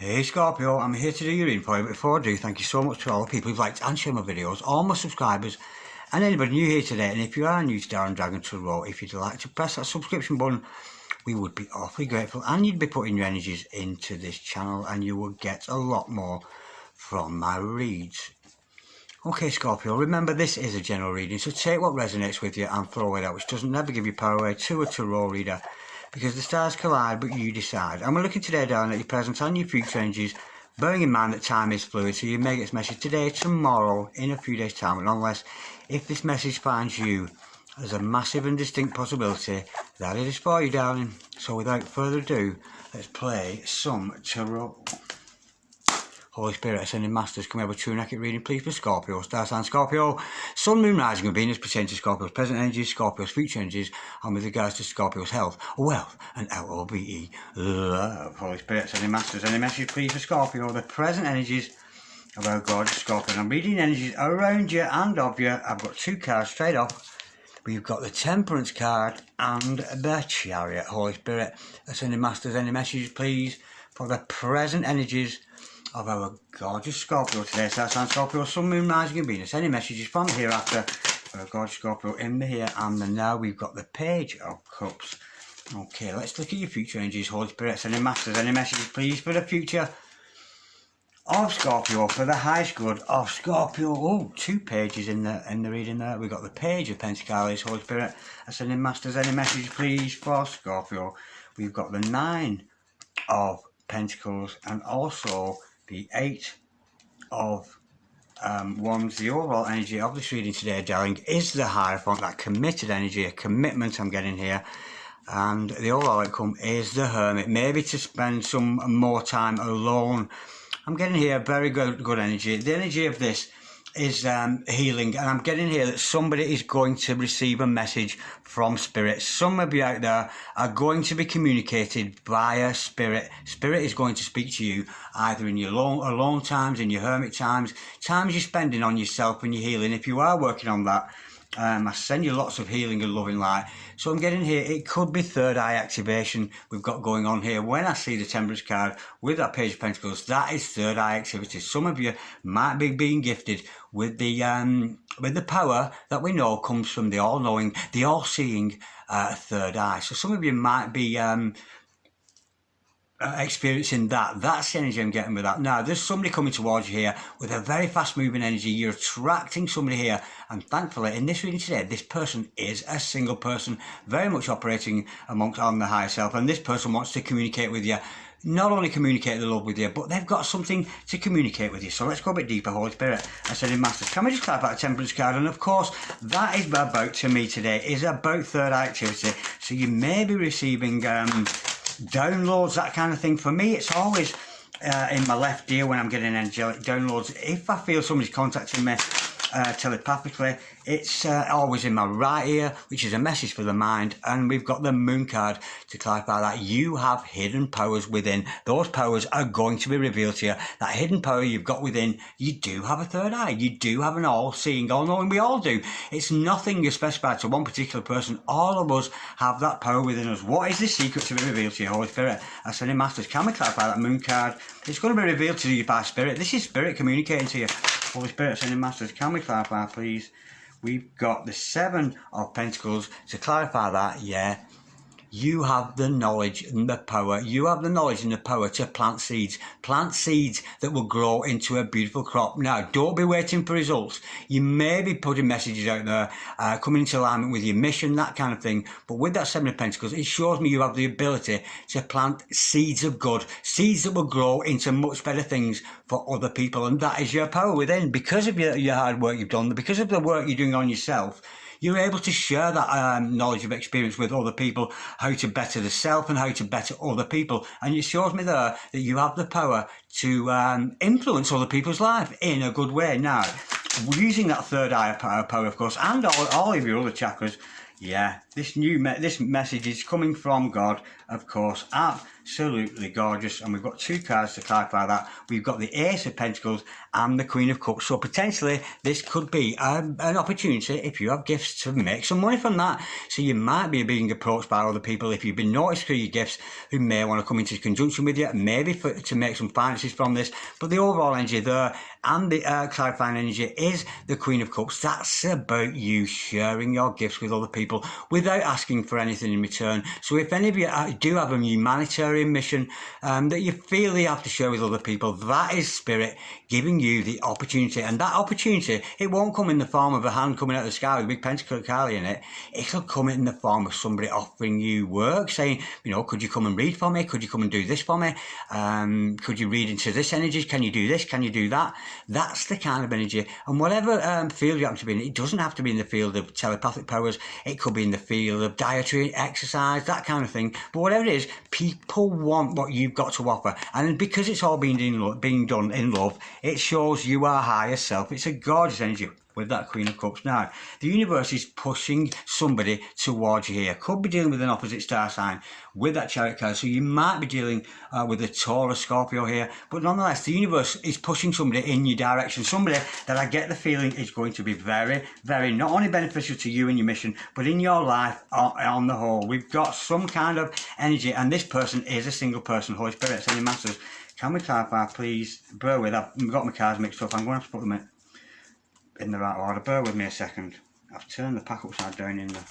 Hey Scorpio, I'm here to do your reading for you, but before I do, thank you so much to all the people who've liked and shared my videos, all my subscribers, and anybody new here today. And if you are new to Darren Dragon Tarot, if you'd like to press that subscription button, we would be awfully grateful, and you'd be putting your energies into this channel, and you will get a lot more from my reads. Okay Scorpio, remember this is a general reading, so take what resonates with you and throw it out, which doesn't never give you power away to a tarot reader, because the stars collide but you decide. And we're looking today down at your present and your future energies, bearing in mind that time is fluid, so you may get this message today, tomorrow, in a few days time, and unless if this message finds you, there's a massive and distinct possibility that it is for you, darling. So without further ado, let's play some tarot. Holy Spirit, Ascending Masters, can we have a true and accurate reading, please, for Scorpio? Star sign Scorpio, Sun, Moon, Rising, and Venus pertain to Scorpio's present energies, Scorpio's future energies, and with regards to Scorpio's health, wealth, and LOVE, love. Holy Spirit, Ascending Masters, any message, please, for Scorpio? The present energies of our gorgeous Scorpio. I'm reading energies around you and of you. I've got two cards straight off. We've got the Temperance card and the Chariot. Holy Spirit, Ascending Masters, any messages, please, for the present energies of our gorgeous Scorpio today. So that's on Scorpio, Sun, Moon, Rising, and Venus. Any messages from hereafter for our gorgeous Scorpio in the here and the now. We've got the Page of Cups. Okay, let's look at your future energies. Holy Spirit, Ascending Masters, any messages, please, for the future of Scorpio, for the highest good of Scorpio. Oh, two pages in the reading there. We've got the Page of Pentacles. Holy Spirit, Ascending Masters, any messages, please, for Scorpio. We've got the Nine of Pentacles and also the Eight of Wands. The overall energy of this reading today, darling, is the Hierophant, that committed energy, a commitment I'm getting here. And the overall outcome is the Hermit, maybe to spend some more time alone. I'm getting here very good energy. The energy of this is healing, and I'm getting here that somebody is going to receive a message from Spirit. Some of you out there are going to be communicated via Spirit. Spirit is going to speak to you either in your alone times, in your hermit times, times you're spending on yourself and your healing. If you are working on that, I send you lots of healing and loving light. So I'm getting here, it could be third eye activation we've got going on here. When I see the Temperance card with that Page of Pentacles, that is third eye activity. Some of you might be being gifted with the power that we know comes from the all-knowing, the all-seeing third eye. So some of you might be experiencing that. That's the energy I'm getting with that. Now, there's somebody coming towards you here with a very fast moving energy. You're attracting somebody here, and thankfully in this reading today, this person is a single person, very much operating on the higher self, and this person wants to communicate with you. Not only communicate the love with you, but they've got something to communicate with you. So let's go a bit deeper. Holy Spirit, Ascending Masters, can we just clarify the Temperance card? And of course, that is about, to me today, is about third eye activity. So you may be receiving downloads, that kind of thing. For me, it's always in my left ear when I'm getting angelic downloads. If I feel somebody's contacting me telepathically, it's always in my right ear, which is a message for the mind. And we've got the Moon card to clarify that you have hidden powers within. Those powers are going to be revealed to you. That hidden power you've got within, you do have a third eye. You do have an all-seeing, all-knowing. We all do. It's nothing specified to one particular person. All of us have that power within us. What is the secret to be revealed to you, Holy Spirit? Ascending Masters, can we clarify that Moon card? It's going to be revealed to you by Spirit. This is Spirit communicating to you. Holy Spirit, Ascending Masters, can we clarify, please? We've got the Seven of Pentacles to clarify that, yeah. You have the knowledge and the power. You have the knowledge and the power to plant seeds. Plant seeds that will grow into a beautiful crop. Now, don't be waiting for results. You may be putting messages out there, coming into alignment with your mission, that kind of thing. But with that Seven of Pentacles, it shows me you have the ability to plant seeds of good. Seeds that will grow into much better things for other people. And that is your power within. Because of your hard work you've done, because of the work you're doing on yourself, you're able to share that knowledge of experience with other people, how to better the self and how to better other people. And it shows me there that you have the power to influence other people's life in a good way. Now, using that third eye power, of course, and all of your other chakras, yeah, this message is coming from God, of course. absolutely gorgeous. And we've got 2 cards to clarify that. We've got the Ace of Pentacles and the Queen of Cups. So potentially this could be an opportunity, if you have gifts, to make some money from that. So you might be being approached by other people if you've been noticed through your gifts, who may want to come into conjunction with you, maybe to make some finances from this. But the overall energy there, and the clarifying energy, is the Queen of Cups. That's about you sharing your gifts with other people without asking for anything in return. So if any of you do have a humanitarian mission that you feel you have to share with other people, that is Spirit giving you the opportunity. And that opportunity, it won't come in the form of a hand coming out of the sky with a big pentacle in it. It'll come in the form of somebody offering you work, saying, you know, could you come and read for me? Could you come and do this for me? Could you read into this energy? Can you do this? Can you do that? That's the kind of energy. And whatever field you happen to be in, it doesn't have to be in the field of telepathic powers. It could be in the field of dietary, exercise, that kind of thing. But whatever it is, people want what you've got to offer. And because it's all being done in love, it shows you are higher self. It's a gorgeous energy with that Queen of Cups. Now, the universe is pushing somebody towards you here. Could be dealing with an opposite star sign with that Chariot card. So you might be dealing with a Taurus, Scorpio here. But nonetheless, the universe is pushing somebody in your direction. Somebody that I get the feeling is going to be very, very not only beneficial to you and your mission, but in your life on the whole. We've got some kind of energy, and this person is a single person. Holy Spirit, sending masters. Can we clarify, please? Bear with, I've got my cards mixed up. I'm going to have to put them in the right order. Bear with me a second. I've turned the pack upside down in there.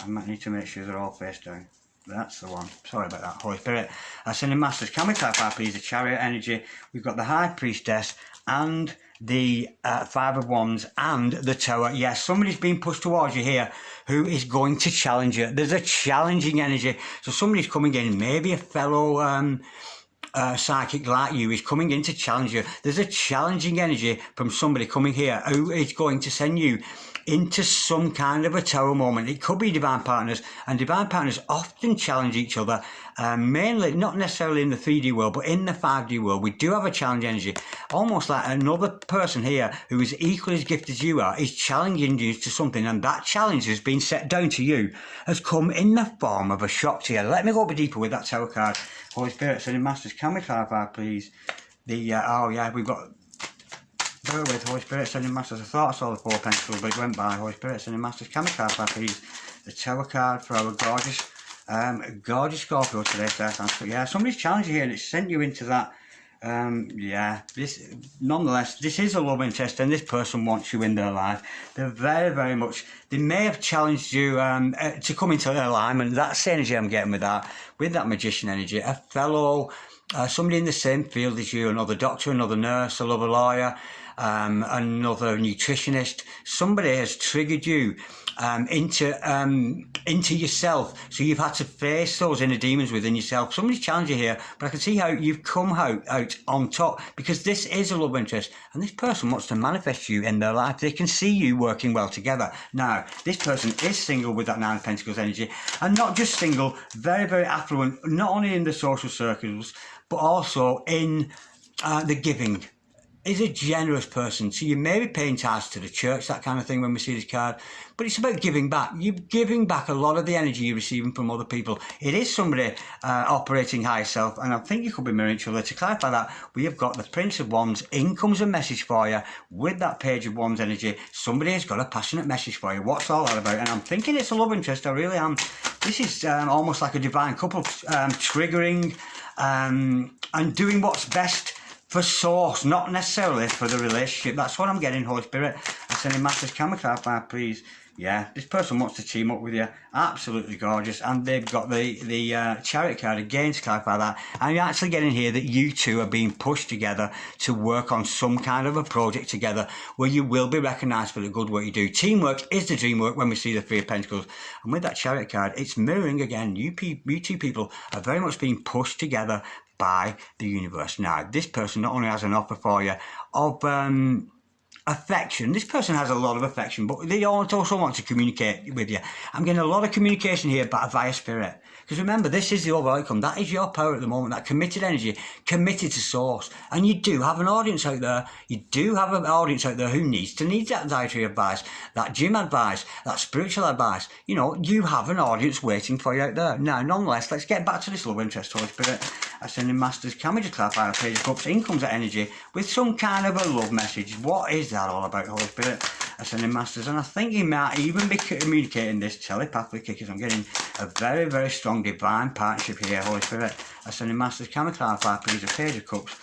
I might need to make sure they're all face down. That's the one. Sorry about that. Holy Spirit, Ascending Masters, can we clarify please the Chariot energy? We've got the High Priestess and the Five of Wands and the Tower. Yes, somebody's being pushed towards you here who is going to challenge you. There's a challenging energy. So somebody's coming in, maybe a fellow psychic like you is coming in to challenge you. There's a challenging energy from somebody coming here who is going to send you into some kind of a tower moment. It could be divine partners, and divine partners often challenge each other, mainly not necessarily in the 3D world, but in the 5D world. We do have a challenge energy, almost like another person here who is equally as gifted as you are is challenging you to something, and that challenge has been set down to you, has come in the form of a shock to you. Let me go a bit deeper with that Tower card. Holy Spirit, Sending Masters, can we clarify please the oh yeah, we've got, bear with, Holy Spirit, Sending Masters. I thought I saw the 4 Pentacles, but it went by. Holy Spirit, Sending Masters, can we clarify please the Tower card for our gorgeous Scorpio today, but yeah, somebody's challenged you here and it's sent you into that. Yeah, nonetheless, this is a love interest, and this person wants you in their life. They're very, very much, they may have challenged you to come into alignment. That's the energy I'm getting with that Magician energy. A fellow, somebody in the same field as you, another doctor, another nurse, another lawyer, another nutritionist. Somebody has triggered you into yourself, so you've had to face those inner demons within yourself. Somebody's challenged you here, but I can see how you've come out on top, because this is a love interest, and this person wants to manifest you in their life. They can see you working well together. Now, this person is single with that 9 of Pentacles energy, and not just single, very, very affluent, not only in the social circles, but also in the giving. Is a generous person, so you may be paying tithes to the church, that kind of thing, when we see this card, but it's about giving back. You're giving back a lot of the energy you're receiving from other people. It is somebody operating higher self, and I think you could be mirroring each other. To clarify that, we have got the Prince of Wands. In comes a message for you with that Page of Wands energy. Somebody has got a passionate message for you. What's all that about? And I'm thinking it's a love interest. I really am. This is almost like a divine couple, triggering and doing what's best for source, not necessarily for the relationship. That's what I'm getting, Holy Spirit. I'm sending Masters, can we clarify, please? Yeah, this person wants to team up with you. Absolutely gorgeous. And they've got the Chariot card again to clarify that. And you're actually getting here that you two are being pushed together to work on some kind of a project together where you will be recognised for the good work you do. Teamwork is the dream work when we see the 3 of Pentacles. And with that Chariot card, it's mirroring again. You two people are very much being pushed together by the universe. Now, this person not only has an offer for you of affection. This person has a lot of affection, but they also want to communicate with you. I'm getting a lot of communication here, but via spirit. Because remember, this is the overall outcome. That is your power at the moment, that committed energy, committed to source. And you do have an audience out there. You do have an audience out there who needs that dietary advice, that gym advice, that spiritual advice. You know, you have an audience waiting for you out there. Now, nonetheless, let's get back to this love interest, Holy Spirit. Ascending Masters, can we just clarify our Page of Cups? In comes that energy with some kind of a love message. What is that all about, Holy Spirit? Ascending Masters, and I think you might even be communicating this telepathically, because I'm getting a very, very strong divine partnership here, Holy Spirit. Ascending Masters, can we clarify, please, the Page of Cups?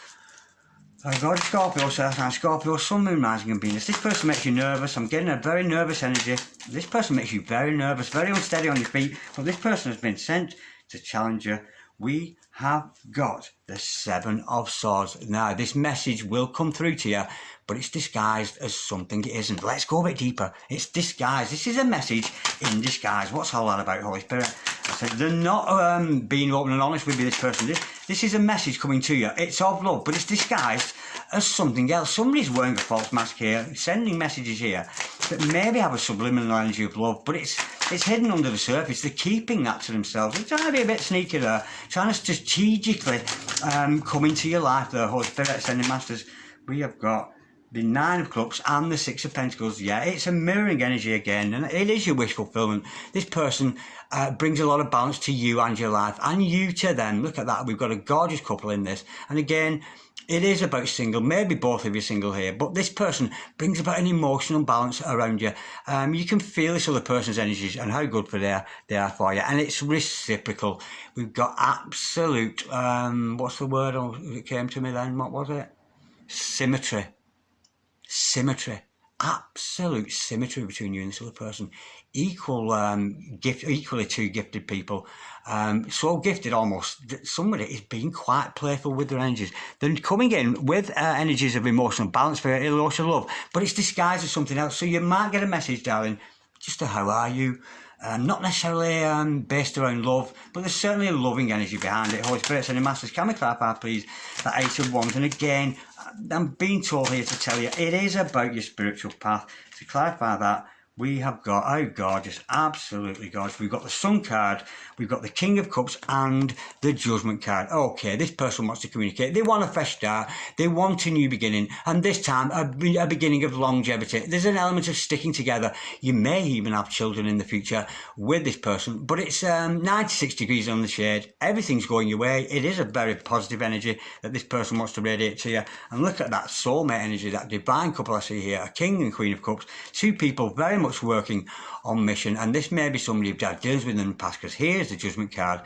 God, Scorpio, Saturn, Scorpio, Sun, Moon, Rising and Venus. This person makes you nervous. I'm getting a very nervous energy. This person makes you very nervous, very unsteady on your feet, but this person has been sent to challenge you. We have got the Seven of Swords. Now, this message will come through to you, but it's disguised as something it isn't. Let's go a bit deeper. It's disguised. This is a message in disguise. What's all that about, Holy Spirit? I said, they're not being open and honest with you, this person. This is a message coming to you. It's of love, but it's disguised as something else. Somebody's wearing a false mask here, sending messages here that maybe have a subliminal energy of love, but it's hidden under the surface. They're keeping that to themselves. They're trying to be a bit sneaky there, trying to strategically come into your life there, Holy Spirit, Ascending Masters. We have got the Nine of Cups and the Six of Pentacles. Yeah, it's a mirroring energy again, and it is your wish fulfillment. This person brings a lot of balance to you and your life, and you to them. Look at that. We've got a gorgeous couple in this. And again, it is about single. Maybe both of you single here, but this person brings about an emotional balance around you. You can feel this other person's energies and how good they are for you, and it's reciprocal. We've got absolute, what's the word that came to me then? What was it? Symmetry. Absolute symmetry between you and this other person. Equally two gifted people. So gifted almost that somebody is being quite playful with their energies. They're coming in with energies of emotional balance, for emotional love, but it's disguised as something else. So you might get a message, darling, just a how are you? Not necessarily based around love, but there's certainly a loving energy behind it. Holy Spirit, Ascending Masters, can we clarify, please, that Eight of Wands? And again, I'm being told here to tell you, it is about your spiritual path. To clarify that, we have got, oh gorgeous, absolutely gorgeous. We've got the Sun card, we've got the King of Cups and the Judgment card. Okay, this person wants to communicate. They want a fresh start. They want a new beginning. And this time, a beginning of longevity. There's an element of sticking together. You may even have children in the future with this person, but it's 96 degrees on the shade. Everything's going your way. It is a very positive energy that this person wants to radiate to you. And look at that soulmate energy, that divine couple I see here, a King and Queen of Cups. Two people very much working on mission, and this may be somebody you've had deals with in the past, because here's the Judgment card,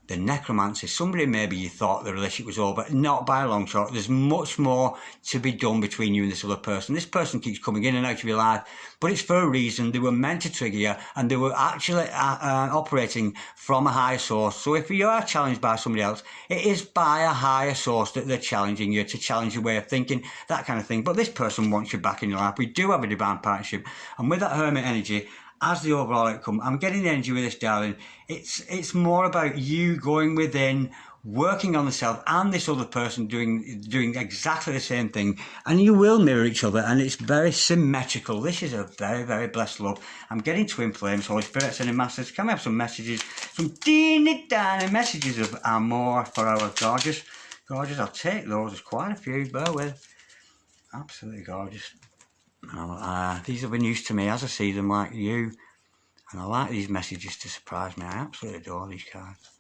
the Necromancer. Somebody maybe you thought the relationship was over, not by a long shot. There's much more to be done between you and this other person. This person keeps coming in and out of your life, but it's for a reason. They were meant to trigger you, and they were actually operating from a higher source. So if you are challenged by somebody else, it is by a higher source that they're challenging you, to challenge your way of thinking, that kind of thing. But this person wants you back in your life. We do have a divine partnership, and with that Hermit energy as the overall outcome, I'm getting the energy with this, darling. It's more about you going within, working on the self, and this other person doing exactly the same thing, and you will mirror each other, and it's very symmetrical. This is a very, very blessed love. I'm getting twin flames, Holy Spirit, Ascending Masters. Can we have some messages, some teeny tiny messages of amour for our gorgeous? I'll take those. There's quite a few. Bear with. Absolutely gorgeous. These have been used to me as I see them, like you, and I like these messages to surprise me. I absolutely adore these cards.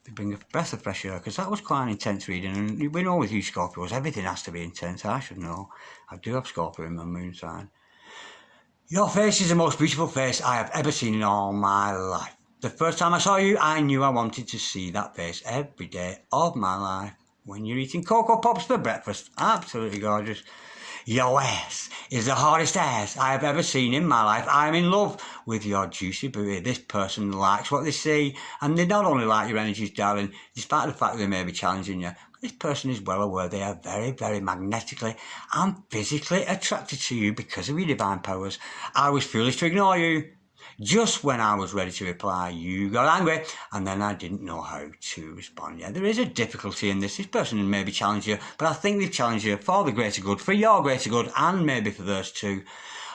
They bring a breath of fresh air, because that was quite an intense reading, and we know with you Scorpios everything has to be intense. I should know. I do have Scorpio in my moon sign. Your face is the most beautiful face I have ever seen in all my life. The first time I saw you, I knew I wanted to see that face every day of my life. When you're eating Cocoa Pops for breakfast, absolutely gorgeous. Your ass is the hardest ass I have ever seen in my life. I am in love with your juicy booty. This person likes what they see, and they not only like your energies, darling, despite the fact that they may be challenging you. This person is well aware they are very, very magnetically and physically attracted to you because of your divine powers. I was foolish to ignore you. Just when I was ready to reply, you got angry, and then I didn't know how to respond. Yeah, there is a difficulty in this. This person maybe challenged you, but I think they've challenged you for the greater good, for your greater good, and maybe for theirs too.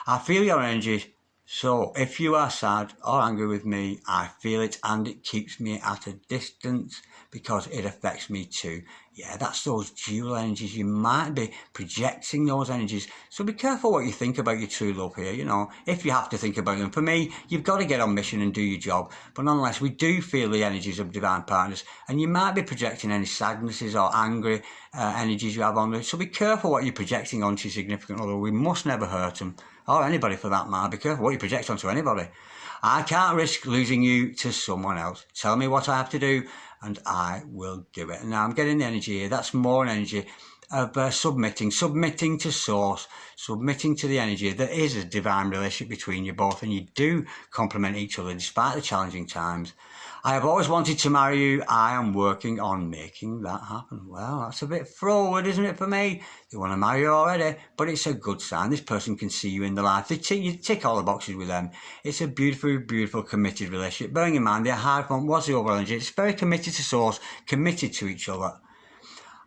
I feel your energy. So if you are sad or angry with me, I feel it, and it keeps me at a distance because it affects me too. Yeah, that's those dual energies. You might be projecting those energies. So be careful what you think about your true love here. You know, if you have to think about them. For me, you've got to get on mission and do your job. But nonetheless, we do feel the energies of divine partners. And you might be projecting any sadnesses or angry energies you have on them. So be careful what you're projecting onto your significant other. We must never hurt them. Or anybody for that matter. Be careful what you project onto anybody. I can't risk losing you to someone else. Tell me what I have to do and I will do it. And now I'm getting the energy here. That's more energy of submitting to source, submitting to the energy. There is a divine relationship between you both, and you do complement each other despite the challenging times. I have always wanted to marry you. I am working on making that happen. Well, that's a bit forward, isn't it, for me? They want to marry you already, but it's a good sign. This person can see you in the life. You tick all the boxes with them. It's a beautiful, beautiful, committed relationship. Bearing in mind, their hard point was the overall energy. It's very committed to source, committed to each other.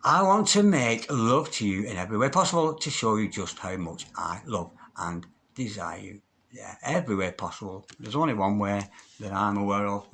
I want to make love to you in every way possible to show you just how much I love and desire you. Yeah, every way possible. There's only one way that I'm aware of.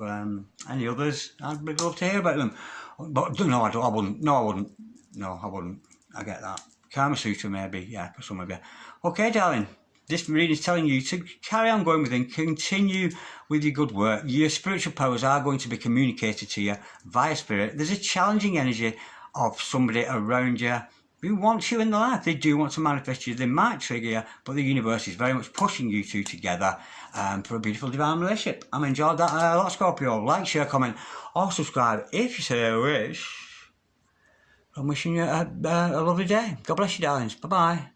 Any others, I'd love to hear about them. But no, I wouldn't. No, I wouldn't. I get that. Kama Sutra maybe, yeah, for some of you. Okay, darling. This reading is telling you to carry on going within, continue with your good work. Your spiritual powers are going to be communicated to you via spirit. There's a challenging energy of somebody around you who wants you in their life. They do want to manifest you. They might trigger you, but the universe is very much pushing you two together for a beautiful divine relationship. I'm enjoyed that a lot, Scorpio. Like, share, comment, or subscribe if you say a wish. I'm wishing you a lovely day. God bless you, darlings. Bye-bye.